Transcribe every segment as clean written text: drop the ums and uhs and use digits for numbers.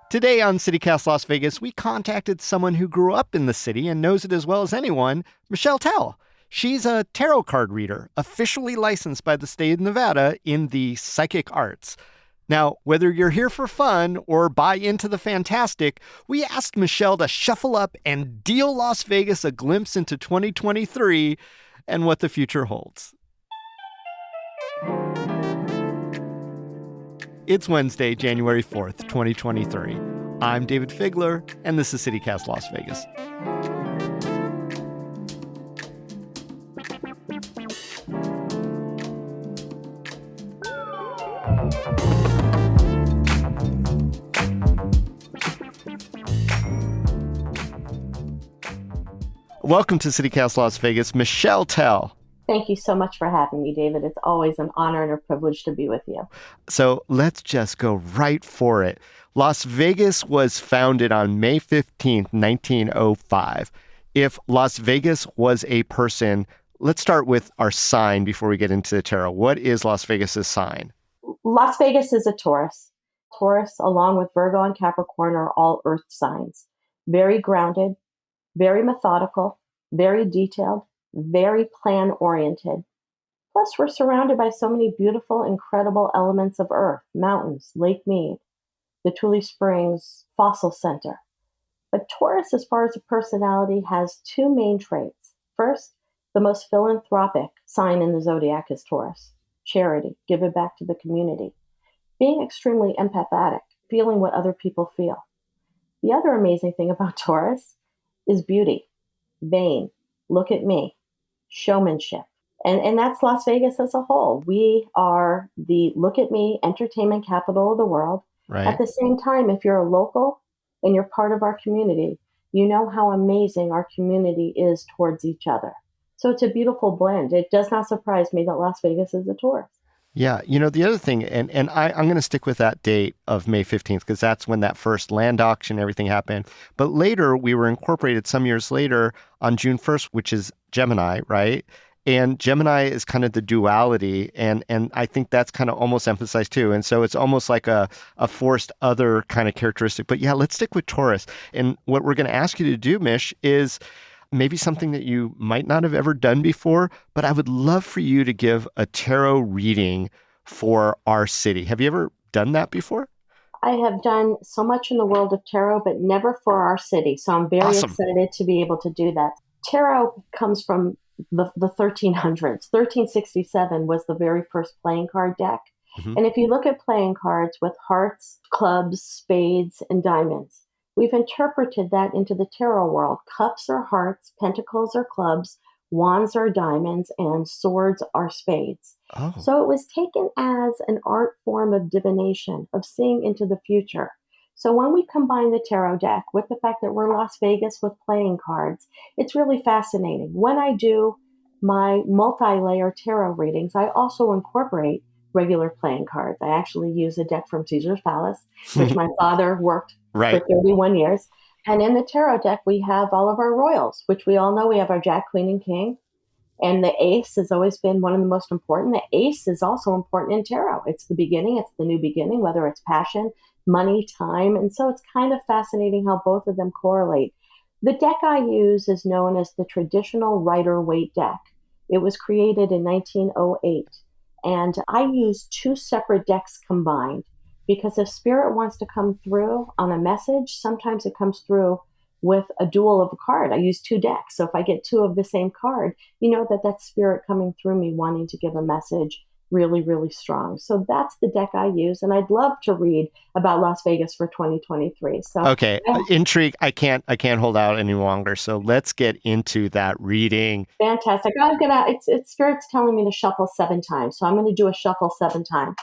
Today on CityCast Las Vegas, we contacted someone who grew up in the city and knows it as well as anyone, Michelle Tell. She's a tarot card reader, officially licensed by the state of Nevada in the psychic arts. Now, whether you're here for fun or buy into the fantastic, we asked Michelle to shuffle up and deal Las Vegas a glimpse into 2023 and what the future holds. It's Wednesday, January 4th, 2023. I'm David Figler, and this is CityCast Las Vegas. Welcome to CityCast Las Vegas, Michelle Tell. Thank you so much for having me, David. It's always an honor and a privilege to be with you. So let's just go right for it. Las Vegas was founded on May 15th, 1905. If Las Vegas was a person, let's start with our sign before we get into the tarot. What is Las Vegas's sign? Las Vegas is a Taurus. Taurus, along with Virgo and Capricorn, are all earth signs. Very grounded, very methodical, very detailed, very plan-oriented. Plus, we're surrounded by so many beautiful, incredible elements of Earth, mountains, Lake Mead, the Tule Springs Fossil Center. But Taurus, as far as a personality, has two main traits. First, the most philanthropic sign in the zodiac is Taurus. Charity, give it back to the community. Being extremely empathetic, feeling what other people feel. The other amazing thing about Taurus is beauty, vain, look at me, showmanship. And that's Las Vegas as a whole. We are the look at me entertainment capital of the world. Right. At the same time, if you're a local and you're part of our community, you know how amazing our community is towards each other. So it's a beautiful blend. It does not surprise me that Las Vegas is a Taurus. Yeah, you know, the other thing, and I'm going to stick with that date of May 15th, because that's when that first land auction, everything happened. But later, we were incorporated some years later on June 1st, which is Gemini, right? And Gemini is kind of the duality, and I think that's kind of almost emphasized too. And so it's almost like a forced other kind of characteristic. But yeah, let's stick with Taurus. And what we're going to ask you to do, Mish, is maybe something that you might not have ever done before, but I would love for you to give a tarot reading for our city. Have you ever done that before? I have done so much in the world of tarot, but never for our city. So I'm very Awesome. excited to be able to do that. Tarot comes from the 1300s. 1367 was the very first playing card deck. Mm-hmm. And if you look at playing cards with hearts, clubs, spades, and diamonds, we've interpreted that into the tarot world. Cups are hearts, pentacles are clubs, wands are diamonds, and swords are spades. Oh. So it was taken as an art form of divination, of seeing into the future. So when we combine the tarot deck with the fact that we're Las Vegas with playing cards, it's really fascinating. When I do my multi-layer tarot readings, I also incorporate regular playing cards. I actually use a deck from Caesar's Palace, which my father worked Right. for 31 years. And in the tarot deck, we have all of our royals, which we all know. We have our Jack, Queen, and King. And the ace has always been one of the most important. The ace is also important in tarot. It's the beginning. It's the new beginning, whether it's passion, money, time. And so it's kind of fascinating how both of them correlate. The deck I use is known as the traditional Rider-Waite deck. It was created in 1908. And I use two separate decks combined because if spirit wants to come through on a message, sometimes it comes through with a dual of a card. I use two decks. So if I get two of the same card, you know that that's spirit coming through me wanting to give a message really, really strong. So that's the deck I use. And I'd love to read about Las Vegas for 2023. So okay, intrigue. I can't hold out any longer. So let's get into that reading. Fantastic. It's spirit's telling me to shuffle 7 times. So I'm going to do a shuffle 7 times.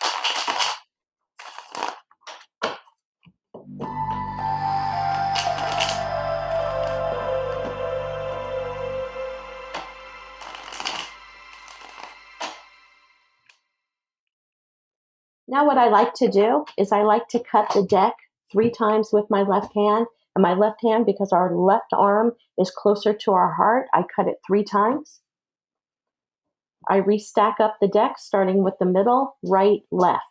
Now what I like to do is I like to cut the deck 3 times with my left hand. And my left hand, because our left arm is closer to our heart, I cut it 3 times. I restack up the deck, starting with the middle, right, left.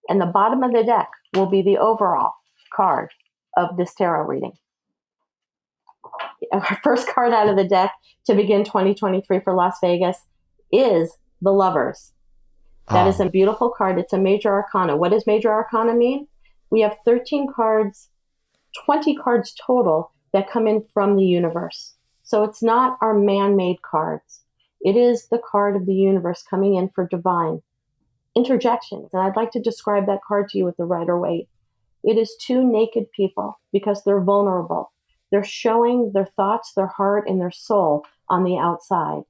And the bottom of the deck will be the overall card of this tarot reading. Our first card out of the deck to begin 2023 for Las Vegas is the Lovers. That is a beautiful card. It's a major arcana. What does major arcana mean? We have 13 cards, 20 cards total that come in from the universe. So it's not our man-made cards. It is the card of the universe coming in for divine interjections. And I'd like to describe that card to you with the Rider-Waite. It is two naked people because they're vulnerable. They're showing their thoughts, their heart, and their soul on the outside,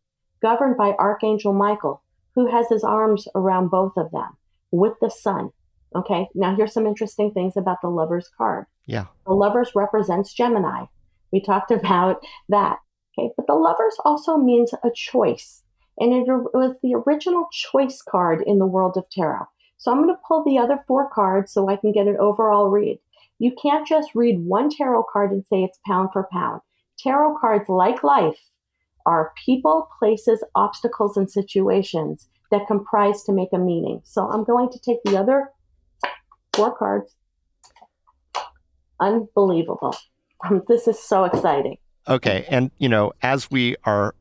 governed by Archangel Michael, who has his arms around both of them with the sun. Okay, now here's some interesting things about the Lovers card. Yeah. The Lovers represents Gemini. We talked about that. Okay, but the Lovers also means a choice. And it was the original choice card in the world of tarot. So I'm going to pull the other 4 cards so I can get an overall read. You can't just read one tarot card and say it's pound for pound. Tarot cards, like life, are people, places, obstacles, and situations that comprise to make a meaning. So I'm going to take the other 4 cards. Unbelievable. This is so exciting. Okay. And, as we are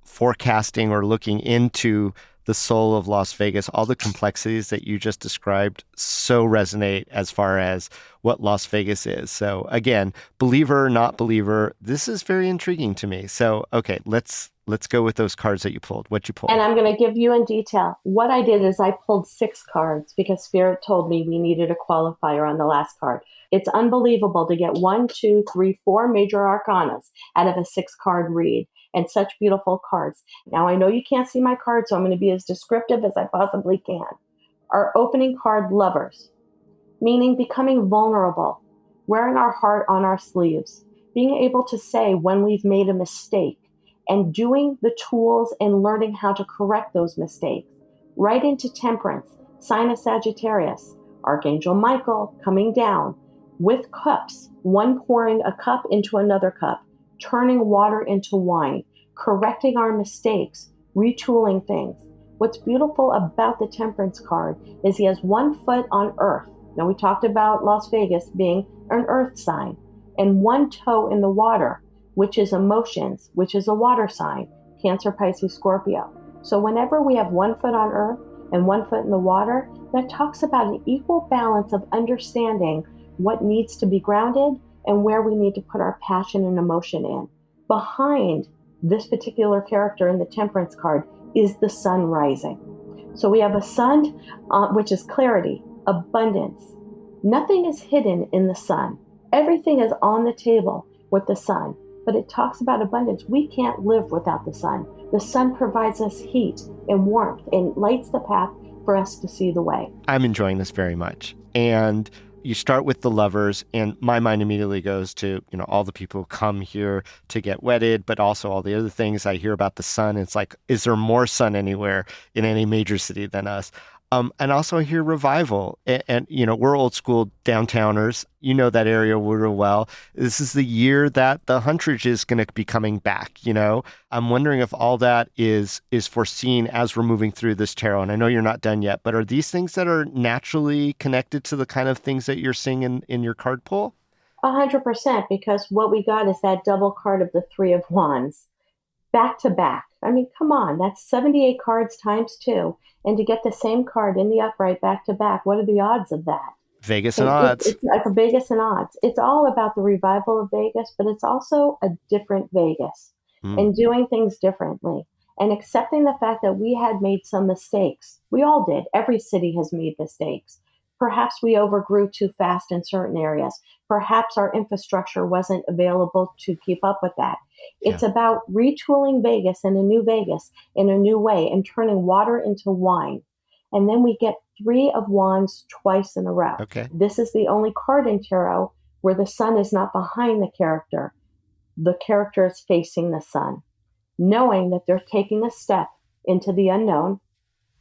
forecasting or looking into the soul of Las Vegas, all the complexities that you just described so resonate as far as what Las Vegas is. So again, believer, not believer, this is very intriguing to me. So, okay, let's go with those cards that you pulled. What you pulled? And I'm going to give you in detail. What I did is I pulled 6 cards because Spirit told me we needed a qualifier on the last card. It's unbelievable to get 1, 2, 3, 4 major arcanas out of a 6-card read, and such beautiful cards. Now, I know you can't see my card, so I'm going to be as descriptive as I possibly can. Our opening card, Lovers, meaning becoming vulnerable, wearing our heart on our sleeves, being able to say when we've made a mistake, and doing the tools and learning how to correct those mistakes. Right into Temperance, sign of Sagittarius, Archangel Michael coming down with cups, one pouring a cup into another cup, turning water into wine, correcting our mistakes, retooling things. What's beautiful about the Temperance card is he has 1 foot on earth. Now, we talked about Las Vegas being an earth sign, and 1 toe in the water, which is emotions, which is a water sign, Cancer, Pisces, Scorpio. So whenever we have 1 foot on earth and 1 foot in the water, that talks about an equal balance of understanding what needs to be grounded and where we need to put our passion and emotion in. Behind this particular character in the Temperance card is the sun rising. So we have a sun, which is clarity, abundance. Nothing is hidden in the sun. Everything is on the table with the sun, but it talks about abundance. We can't live without the sun. The sun provides us heat and warmth and lights the path for us to see the way. I'm enjoying this very much. And you start with the Lovers, and my mind immediately goes to, all the people who come here to get wedded, but also all the other things. I hear about the sun. It's like, is there more sun anywhere in any major city than us? And also I hear revival. And, we're old school downtowners. You know that area real well. This is the year that the Huntridge is going to be coming back, I'm wondering if all that is foreseen as we're moving through this tarot. And I know you're not done yet, but are these things that are naturally connected to the kind of things that you're seeing in your card pull? 100%, because what we got is that double card of the 3 of Wands. Back to back. I mean, come on, that's 78 cards times 2. And to get the same card in the upright back to back, what are the odds of that? Vegas and odds. It's like a Vegas and odds. It's all about the revival of Vegas, but it's also a different Vegas and doing things differently and accepting the fact that we had made some mistakes. We all did. Every city has made mistakes. Perhaps we overgrew too fast in certain areas. Perhaps our infrastructure wasn't available to keep up with that. It's about retooling Vegas in a new Vegas in a new way and turning water into wine. And then we get 3 of Wands twice in a row. Okay. This is the only card in tarot where the sun is not behind the character. The character is facing the sun, knowing that they're taking a step into the unknown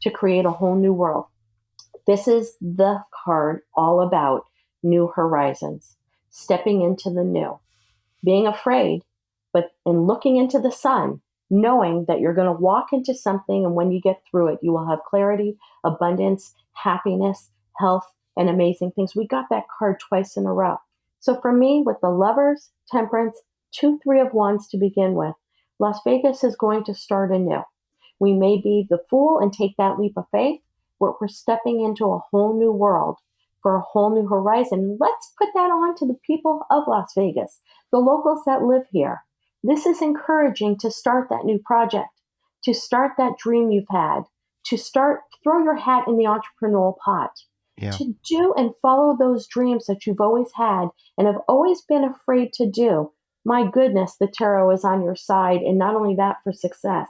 to create a whole new world. This is the card all about new horizons, stepping into the new, being afraid, but in looking into the sun, knowing that you're going to walk into something, and when you get through it, you will have clarity, abundance, happiness, health, and amazing things. We got that card twice in a row. So for me, with the Lovers, Temperance, 2 Three of Wands to begin with, Las Vegas is going to start anew. We may be the fool and take that leap of faith, but we're stepping into a whole new world for a whole new horizon. Let's put that on to the people of Las Vegas, the locals that live here. This is encouraging to start that new project, to start that dream you've had, to throw your hat in the entrepreneurial pot, to do and follow those dreams that you've always had and have always been afraid to do. My goodness, the tarot is on your side, and not only that, for success.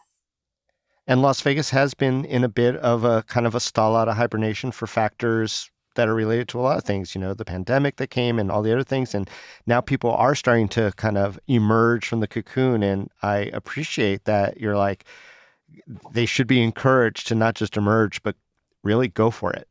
And Las Vegas has been in a bit of a kind of a stall out of hibernation for factors that are related to a lot of things, the pandemic that came and all the other things. And now people are starting to kind of emerge from the cocoon. And I appreciate that you're like, they should be encouraged to not just emerge, but really go for it.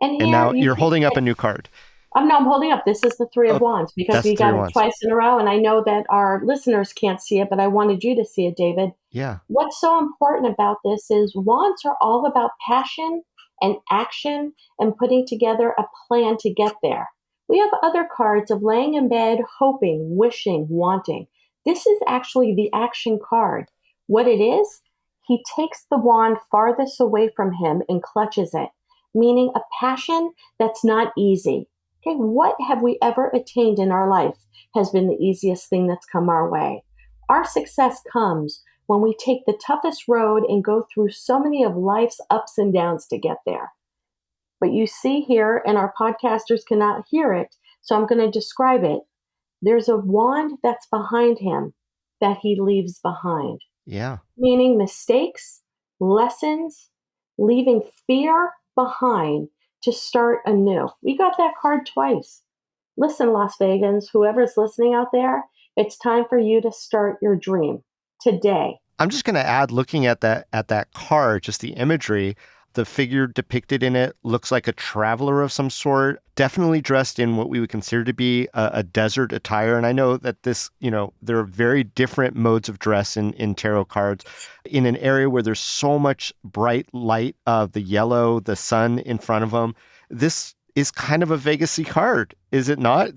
And now you're holding up a new card. I'm holding up. This is the Three of Wands, because we got it twice in a row. And I know that our listeners can't see it, but I wanted you to see it, David. Yeah. What's so important about this is wands are all about passion and action and putting together a plan to get there. We have other cards of laying in bed, hoping, wishing, wanting. This is actually the action card. What it is, he takes the wand farthest away from him and clutches it, meaning a passion that's not easy. Okay, what have we ever attained in our life has been the easiest thing that's come our way. Our success comes when we take the toughest road and go through so many of life's ups and downs to get there. But you see here, and our podcasters cannot hear it, so I'm going to describe it. There's a wand that's behind him that he leaves behind. Yeah. Meaning mistakes, lessons, leaving fear behind to start anew. We got that card twice. Listen, Las Vegans, whoever's listening out there, it's time for you to start your dream today. I'm just going to add, looking at that card, just the imagery, the figure depicted in it looks like a traveler of some sort, definitely dressed in what we would consider to be a desert attire. And I know that this, there are very different modes of dress in tarot cards. In an area where there's so much bright light of the yellow, the sun in front of them, this is kind of a Vegas-y card, is it not?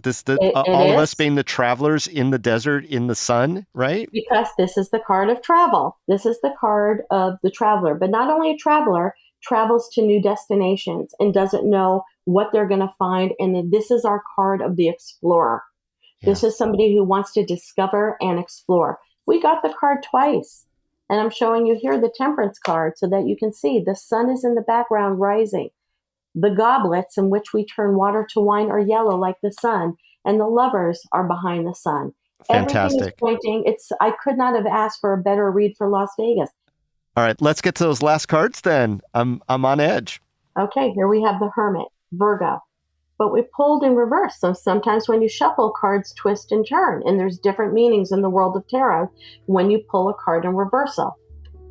All of us being the travelers in the desert in the sun, right? Because this is the card of travel. This is the card of the traveler. But not only a traveler travels to new destinations and doesn't know what they're going to find. And this is our card of the explorer. Yeah. This is somebody who wants to discover and explore. We got the card twice. And I'm showing you here the Temperance card so that you can see the sun is in the background rising. The goblets in which we turn water to wine are yellow like the sun, and the Lovers are behind the sun. Fantastic. Everything is pointing. I could not have asked for a better read for Las Vegas. All right, let's get to those last cards then. I'm on edge. Okay, here we have the Hermit, Virgo. But we pulled in reverse. So sometimes when you shuffle, cards twist and turn, and there's different meanings in the world of tarot when you pull a card in reversal.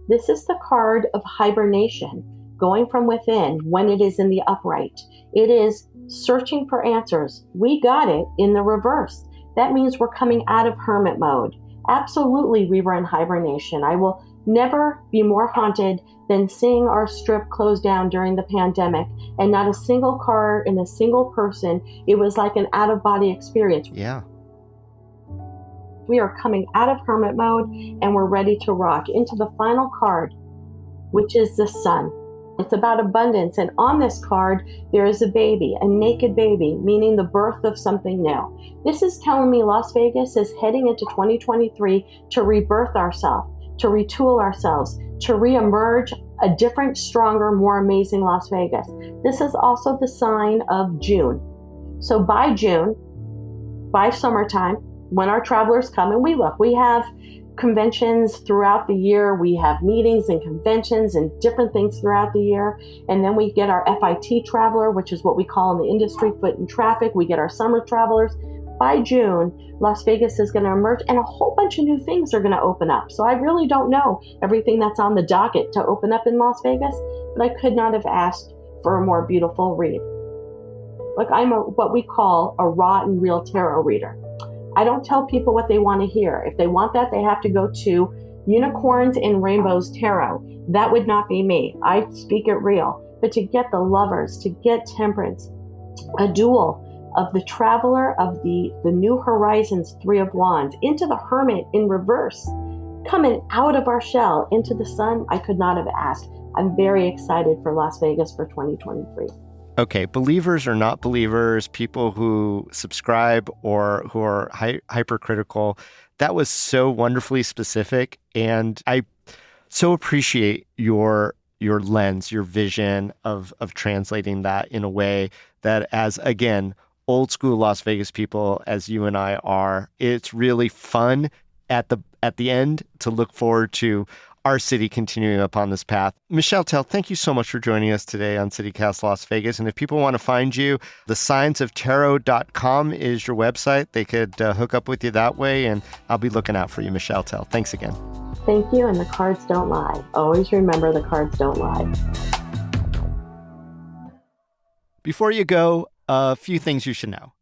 This is the card of hibernation, going from within when it is in the upright. It is searching for answers. We got it in the reverse. That means we're coming out of hermit mode. Absolutely, we were in hibernation. I will never be more haunted than seeing our strip close down during the pandemic and not a single car and a single person. It was like an out-of-body experience. Yeah. We are coming out of hermit mode and we're ready to rock into the final card, which is the Sun. It's about abundance, and on this card, there is a baby, a naked baby, meaning the birth of something new. This is telling me Las Vegas is heading into 2023 to rebirth ourselves, to retool ourselves, to reemerge a different, stronger, more amazing Las Vegas. This is also the sign of June. So by June, by summertime, when our travelers come and we have conventions throughout the year. We have meetings and conventions and different things throughout the year. And then we get our FIT traveler, which is what we call in the industry foot in traffic. We get our summer travelers. By June, Las Vegas is going to emerge and a whole bunch of new things are going to open up. So I really don't know everything that's on the docket to open up in Las Vegas, but I could not have asked for a more beautiful read. Look, I'm what we call a raw and real tarot reader. I don't tell people what they want to hear. If they want that, they have to go to Unicorns and Rainbows Tarot. That would not be me. I speak it real. but to get the Lovers, to get Temperance, a duel of the Traveler, of the New Horizons Three of Wands, into the Hermit in reverse, coming out of our shell into the sun, I could not have asked. I'm very excited for Las Vegas for 2023. Okay, believers or not believers, people who subscribe or who are hypercritical, that was so wonderfully specific. And I so appreciate your lens, your vision of translating that in a way that, as again, old school Las Vegas people, as you and I are, it's really fun at the end to look forward to our city continuing upon this path. Michelle Tell, thank you so much for joining us today on CityCast Las Vegas. And if people want to find you, thesignsoftarot.com is your website. They could hook up with you that way, and I'll be looking out for you, Michelle Tell. Thanks again. Thank you, and the cards don't lie. Always remember, the cards don't lie. Before you go, a few things you should know.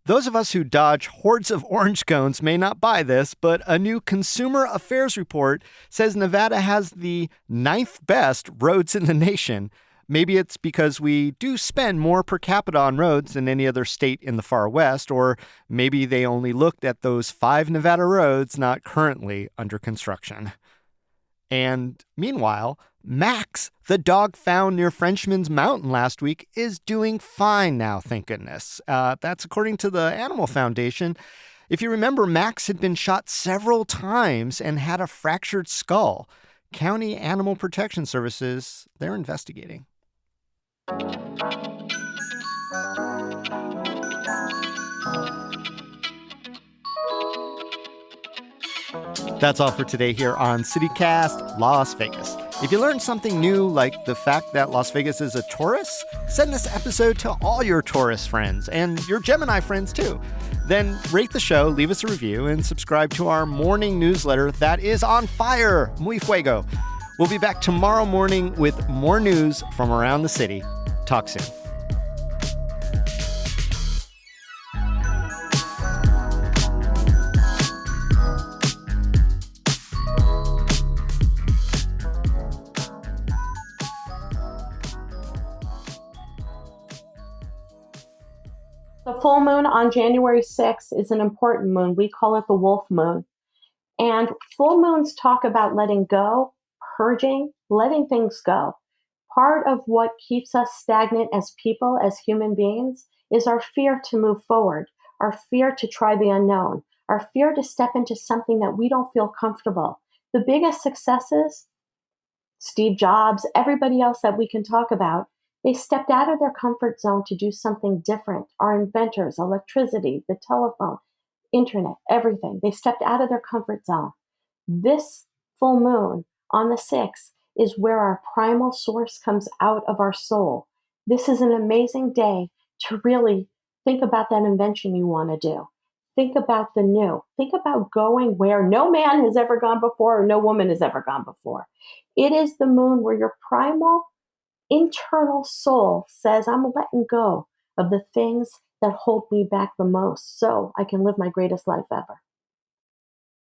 Those of us who dodge hordes of orange cones may not buy this, but a new Consumer Affairs report says Nevada has the 9th best roads in the nation. Maybe it's because we do spend more per capita on roads than any other state in the far west, or maybe they only looked at those 5 Nevada roads not currently under construction. And meanwhile, Max, the dog found near Frenchman's Mountain last week, is doing fine now, thank goodness. That's according to the Animal Foundation. If you remember, Max had been shot several times and had a fractured skull. County Animal Protection Services, they're investigating. That's all for today here on CityCast Las Vegas. If you learned something new, like the fact that Las Vegas is a Taurus, send this episode to all your Taurus friends and your Gemini friends too. Then rate the show, leave us a review, and subscribe to our morning newsletter that is on fire. Muy fuego. We'll be back tomorrow morning with more news from around the city. Talk soon. The full moon on January 6th is an important moon. We call it the wolf moon. And full moons talk about letting go, purging, letting things go. Part of what keeps us stagnant as people, as human beings, is our fear to move forward, our fear to try the unknown, our fear to step into something that we don't feel comfortable. The biggest successes, Steve Jobs, everybody else that we can talk about, they stepped out of their comfort zone to do something different. Our inventors, electricity, the telephone, internet, everything. They stepped out of their comfort zone. This full moon on the 6th is where our primal source comes out of our soul. This is an amazing day to really think about that invention you want to do. Think about the new. Think about going where no man has ever gone before or no woman has ever gone before. It is the moon where your primal internal soul says, I'm letting go of the things that hold me back the most so I can live my greatest life ever.